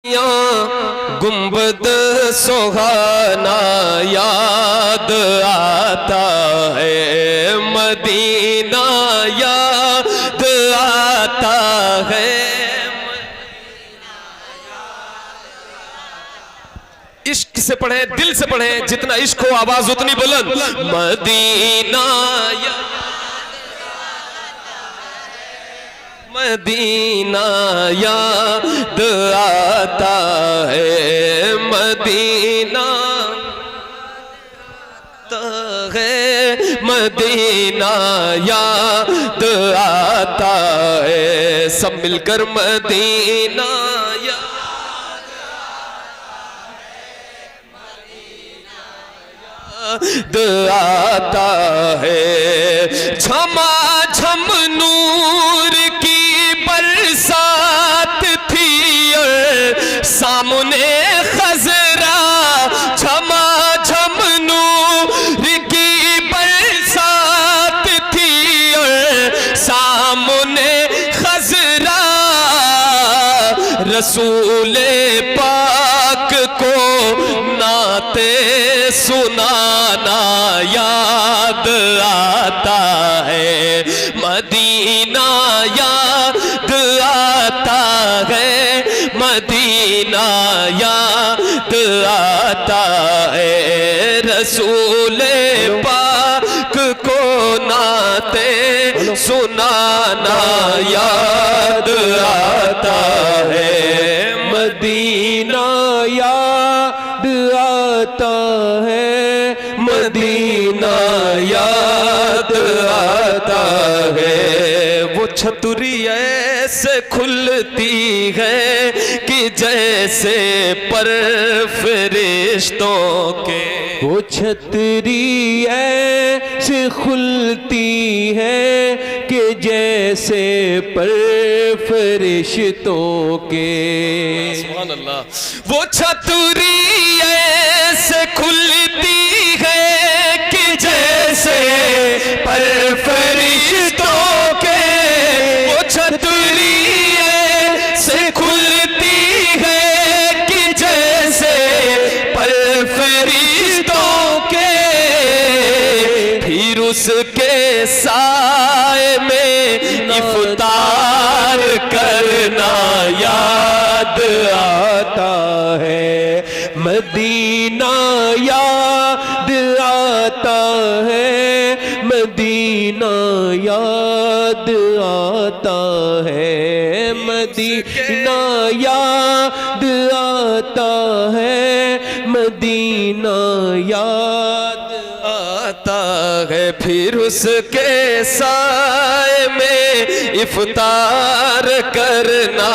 गुंबद सुहाना याद आता है, मदीना याद आता है। इश्क से पढ़े, दिल से पढ़े, जितना इश्क हो आवाज उतनी बुलंद। मदीना मदीना याद आता है, मदीना है, मदीना याद आता है। सब मिलकर मदीना याद आता है। झमा झम नूर बरसात थी और सामने खजरा, झमाझम नूर की बरसात थी और सामने खजरा। रसूले पाक को नाते सुनाना याद आता है, मदीना याद आता है, मदीना याद आता है। रसूले पाक को नाते सुनाना याद आता है, मदीना याद आता है, मदीना याद आता है। वो छतरी ऐसे खुलती है कि जैसे पर फरिश्तों के, वो छतरी ऐसे खुलती है कि जैसे पर फरिश्तों के। सुभान अल्लाह। वो छतरी ऐसे खुलती है कि जैसे पर फरिश्तों के, वो छतरी ऐसे खुलती है कि जैसे पर फरिश्तों के। फिर उसके साए में इफ्तार करना याद आता है, मदीना याद आता है, मदीना याद आता है, मदीना याद आता है, मदीना याद आता है। फिर उसके साए में इफ्तार करना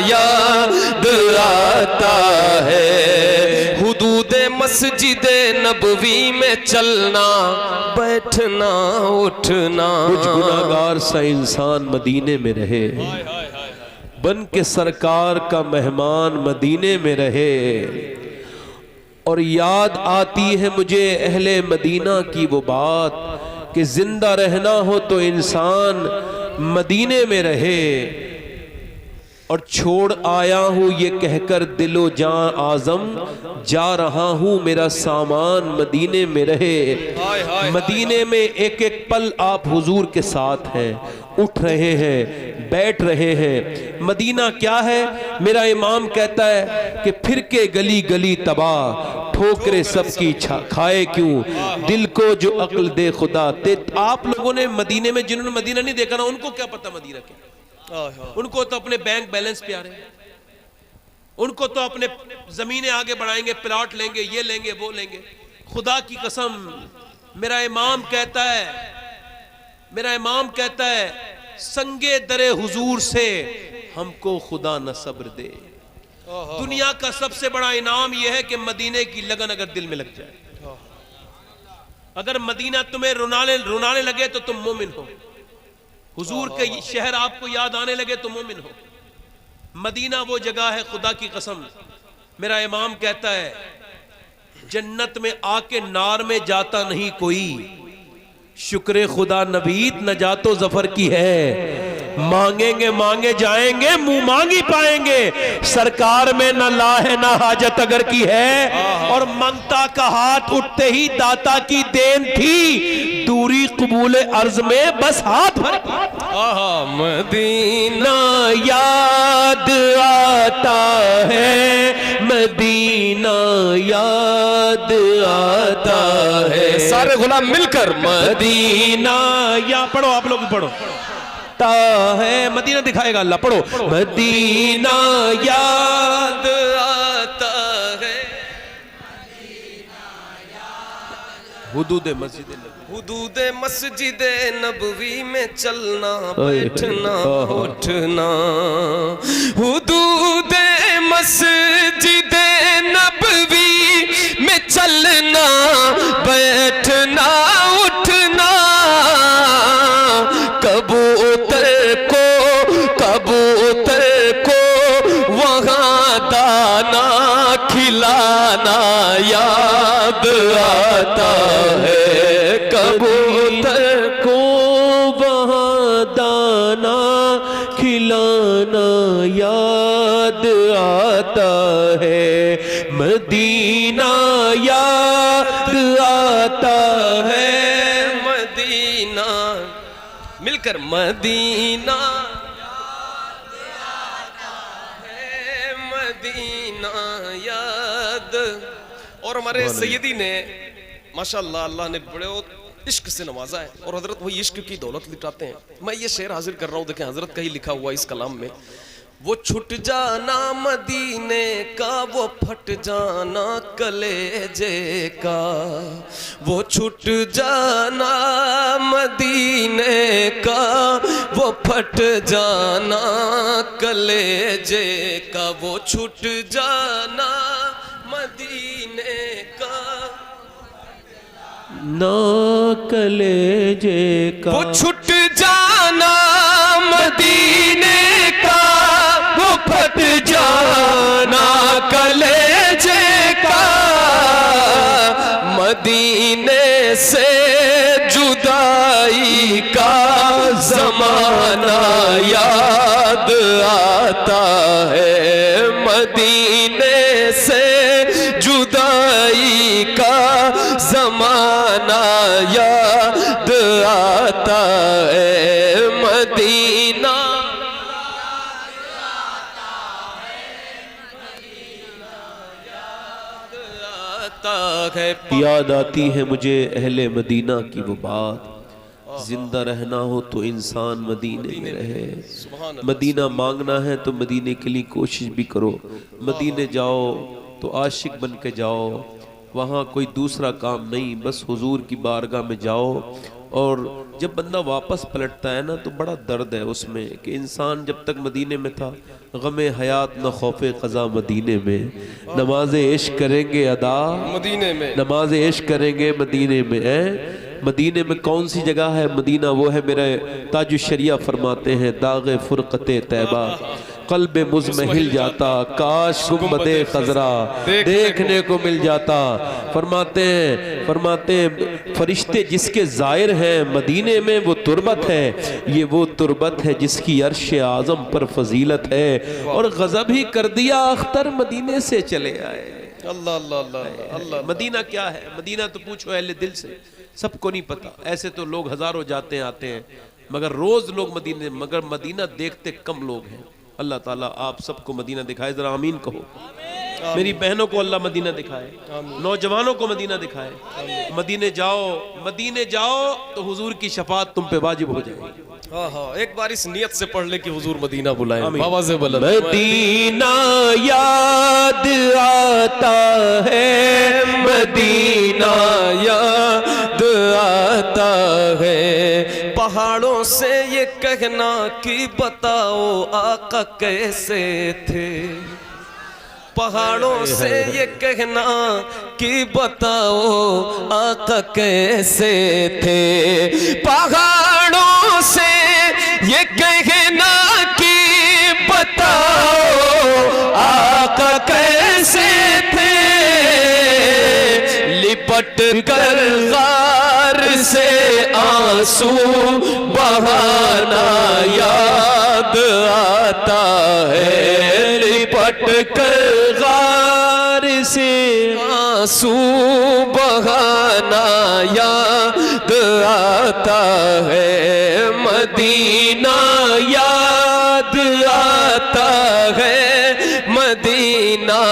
याद आता है। हुदूदे मस्जिदे नबवी में चलना बैठना उठना। कुछ गुनाहगार सा इंसान मदीने में रहे, बन के सरकार का मेहमान मदीने में रहे, और याद आती है मुझे अहले मदीना की वो बात कि जिंदा रहना हो तो इंसान मदीने में रहे। और छोड़ आया हूं ये कहकर दिलो जान आजम, जा रहा हूं मेरा सामान मदीने में रहे। मदीने में एक एक पल आप हुजूर के साथ हैं, उठ रहे हैं, बैठ रहे हैं। मदीना क्या है? मेरा इमाम कहता है कि फिर के गली गली तबाह, ठोकरे सबकी खाए क्यों, दिल को जो अक्ल दे खुदा। आप लोगों ने मदीने में, जिन्होंने मदीना नहीं देखा ना, उनको क्या पता मदीना क्या। उनको तो अपने बैंक बैलेंस प्यारे, उनको तो अपने जमीनें आगे बढ़ाएंगे, प्लॉट लेंगे, ये लेंगे, वो लेंगे। खुदा की कसम, मेरा इमाम कहता है, मेरा इमाम कहता है, संगे दरे हुजूर से हमको खुदा न सब्र दे। दुनिया का सबसे बड़ा इनाम यह है कि मदीने की लगन अगर दिल में लग जाए। अगर मदीना तुम्हें रुलाने लगे तो तुम मोमिन हो। हुजूर के शहर आपको याद आने लगे तो मोमिन हो। मदीना वो जगह है, खुदा की कसम, मेरा इमाम कहता है, जन्नत में आके नार में जाता नहीं कोई, शुक्र खुदा नबीत नजातो जफर की है। मांगेंगे मांगे जाएंगे, मुंह मांगी पाएंगे। सरकार में न ला है ना हाजत अगर की है, और मंगता का हाथ उठते ही दाता की देन थी, दूरी कबूल अर्ज में बस हाथ भर। मदीना याद आता है, मदीना याद आता है। सारे गुलाम मिलकर मदीना या पढ़ो, आप लोग भी पढ़ो। ता है मदीना दिखाएगा अल्लाह, पढ़ो। मदीना याद आता है, हुदूद मस्जिद हुदूद मस्जिद नबवी में चलना बैठना उठना, हुदूद मस्जिद नबवी में चलना बैठना उठना, कबूतर को वहाँ दाना खिलाना याद आता है, कबूतर को वहाँ दाना खिलाना याद आता है, मदीना याद आता है। मदीना मिलकर मदीना है, मदीना याद। और हमारे सैयदी ने माशाअल्लाह अल्लाह ने बड़े इश्क से नवाजा है, और हजरत वही इश्क की दौलत लुटाते हैं। मैं ये शेर हाजिर कर रहा हूँ, देखें हजरत का ही लिखा हुआ इस कलाम में। वो छुट जाना मदीने का, वो फट जाना कलेजे का, वो छुट जाना मदीने का, वो फट जाना कलेजे का, वो छुट जाना मदीने का, ना कलेजे का, वो छुट जाना मदीने का, वो फट जाना कलेजे का, मदीने से जुदाई का जमाना याद आता है, मदीने से जुदाई का जमाना याद आता है, मदीना है। याद आती है मुझे अहले मदीना की वो बात, जिंदा रहना हो तो इंसान मदीने में रहे। मदीना मांगना है तो मदीने के लिए कोशिश भी करो, मदीने जाओ तो आशिक बन के जाओ, वहाँ कोई दूसरा काम नहीं, बस हुजूर की बारगाह में जाओ। और जब बंदा वापस पलटता है ना तो बड़ा दर्द है उसमें कि इंसान जब तक मदीने में था, गमे हयात न खौफे क़ज़ा मदीने में, नमाज इश्क करेंगे अदा मदीने में, नमाज इश्क करेंगे मदीने में। मदीने में कौन सी जगह है? मदीना वो है, मेरे ताजुल शरिया फरमाते हैं, दाग़े फ़ुरक़ते तैबा क़ल्ब मुझ में हिल जाता, काश गुंबदे खजरा देखने को मिल जाता। फरमाते हैं फरिश्ते जिसके ज़ाहिर हैं मदीने में वो तुरबत है, ये वो तुरबत है जिसकी अर्श आज़म पर फजीलत है, और गज़ब ही कर दिया अख्तर मदीने से चले आए। अल्लाह अल्लाह अल्लाह अल्लाह। मदीना क्या है? मदीना तो पूछो अहले दिल से, सबको नहीं पता। ऐसे तो लोग हजारों जाते हैं आते हैं, मगर रोज लोग मगर मदीना देखते कम लोग हैं। अल्लाह ताला आप सबको मदीना दिखाए, जरा आमीन कहो। मेरी बहनों को अल्लाह मदीना दिखाए, नौजवानों को मदीना दिखाए। मदीने जाओ तो हुजूर की शफात तुम पे वाजिब हो जाएगी। हाँ हाँ, एक बार इस नियत से पढ़ ले कि हुजूर मदीना बुलाए, बाबा से बुला। मदीना याद आता है, मदीना याद आता है, पहाड़ों से ये कहना कि बताओ आका कैसे थे, पहाड़ों से ये कहना कि बताओ आका कैसे थे, पहाड़ों से ये कहना कि बताओ आका कैसे थे, लिप लिपट कर गार से आंसू बहाना याद आता है, लिपट कर गार से आंसू बहाना याद आता है, मदीना याद आता है, मदीना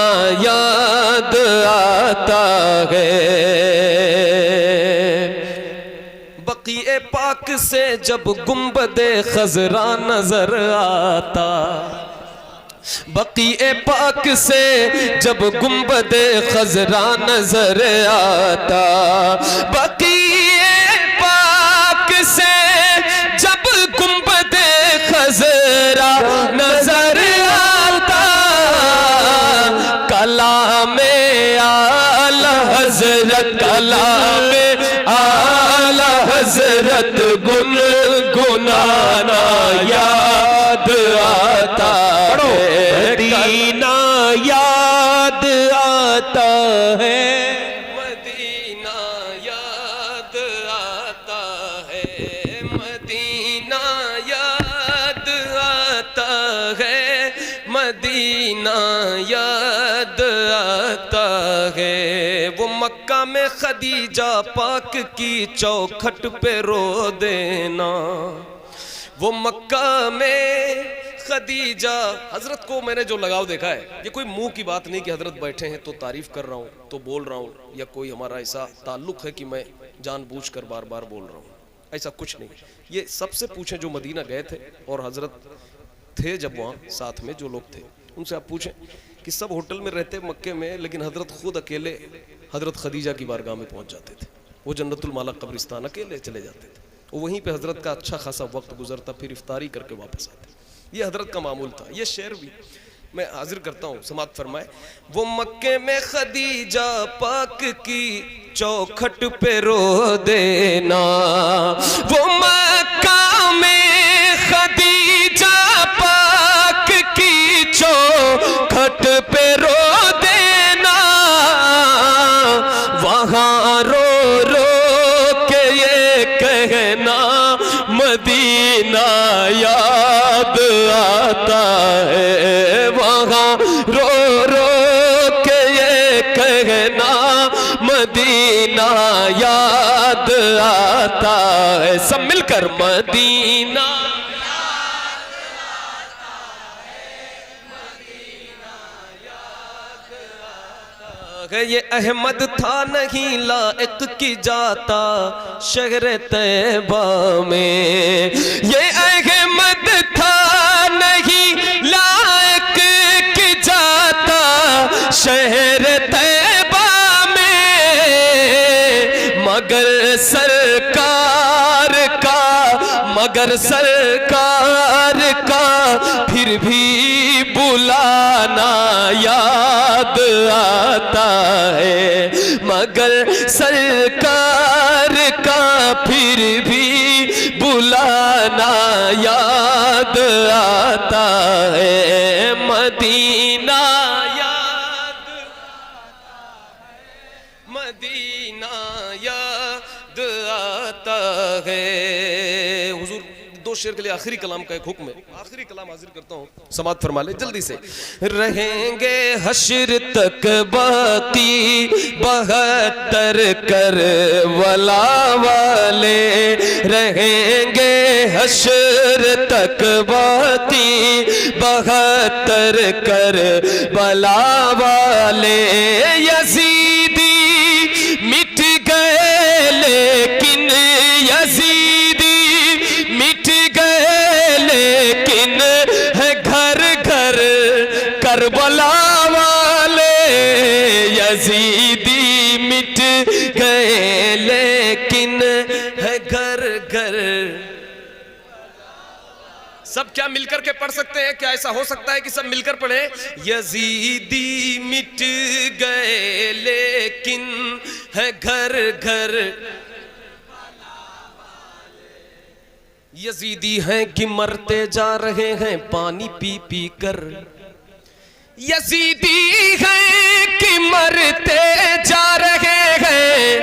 याद आता है। बक़ीए पाक से जब गुंबदे खजरा नजर आता, बक़ीए पाक से जब गुंबदे खजरा नजर आता, बक़ीए पाक से जब गुंबदे खजरा नजर आता, कलामे आला हज़रत, कलामे आला हज़रत गुनगुनाना याद आता है, मदीना याद आता है, मदीना याद आता है, मदीना याद आता है, मदीना याद आता है। वो मक्का में खदीजा पाक की चौखट पे रो देना, वो मक्का में खदीजा, हजरत को मैंने जो लगाव देखा है, ये कोई मुंह की बात नहीं कि हजरत बैठे हैं तो तारीफ कर रहा हूँ तो बोल रहा हूँ, या कोई हमारा ऐसा ताल्लुक है कि मैं जानबूझकर बार बार बोल रहा हूँ, ऐसा कुछ नहीं। ये सबसे पूछें जो मदीना गए थे और हजरत थे जब वहाँ साथ में जो लोग थे, उनसे आप पूछें कि सब होटल में रहते मक्के में, लेकिन हजरत खुद अकेले हजरत खदीजा की बारगाह में पहुँच जाते थे। वो जन्नतुल माला कब्रिस्तान अकेले चले जाते थे, वो वहीं पे हजरत का अच्छा खासा वक्त गुजरता, फिर इफ्तारी करके वापस आते। ये हजरत का मामूल था। ये शेर भी मैं हाजिर करता हूँ, समात फरमाए। वो मक्के में खदीजा पाक की चौखट पे रो देना, वो मक्का में खदीजा पाक की चौखट पे रो देना, वहाँ रो रो के ये कहना मदीना याद आता है, वहाँ रो रो के ये कहना मदीना याद आता है। सब मिलकर मदीना ये अहमद था नहीं लायक की जाता शहर तैबा में, ये अहमद था नहीं लायक की जाता शहर तैबा में, मगर सरकार का फिर भी बुलाना याद आता है, मगर सरकार का फिर भी बुलाना याद आता है, मदीना याद आता है, मदीना याद आता है। हुजूर दो शेर के लिए आखिरी कलाम का एक हुक्म है, आखिरी कलाम हाजिर करता हूँ, समात फरमा ले जल्दी से। रहेंगे हश्र तक बाकी 72 कर वला वाले, रहेंगे हश्र तक बाकी 72 कर वला वाले, यजीदी मिट गए लेकिन यजीदी मिट गए लेकिन है घर घर करबला वाले, यजीदी मिट गए लेकिन है घर घर। सब क्या मिलकर के पढ़ सकते हैं? क्या ऐसा हो सकता है कि सब मिलकर पढ़े? यजीदी मिट गए लेकिन है घर घर, यजीदी हैं कि मरते जा रहे हैं पानी पी पी कर, यजीदी हैं कि मरते जा रहे हैं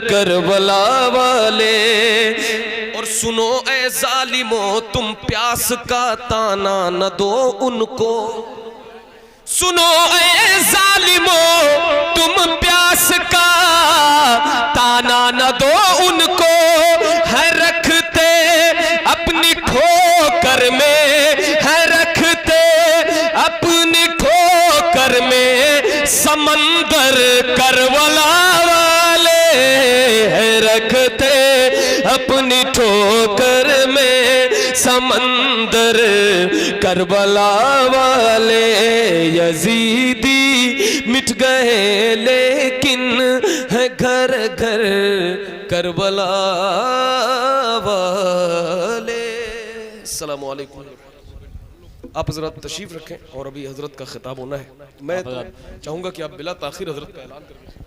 करबला वाले। और सुनो ए जालिमो, तुम प्यास का ताना न दो उनको। सुनो ए जालिमो, तुम प्यास का ताना न दो उनको। है रखते अपनी ठोकर में, है रखते अपनी ठोकर में समंदर करबला वाले। है रखते अपनी ठोकर में समंदर करबला वाले। यजीदी मिट गए लेकिन है घर घर करबला वाले। अस्सलामु अलैकुम। आप हजरत तशरीफ रखें और अभी हजरत का खिताब होना है। मैं चाहूंगा कि आप बिला ताखिर हजरत का ऐलान करें।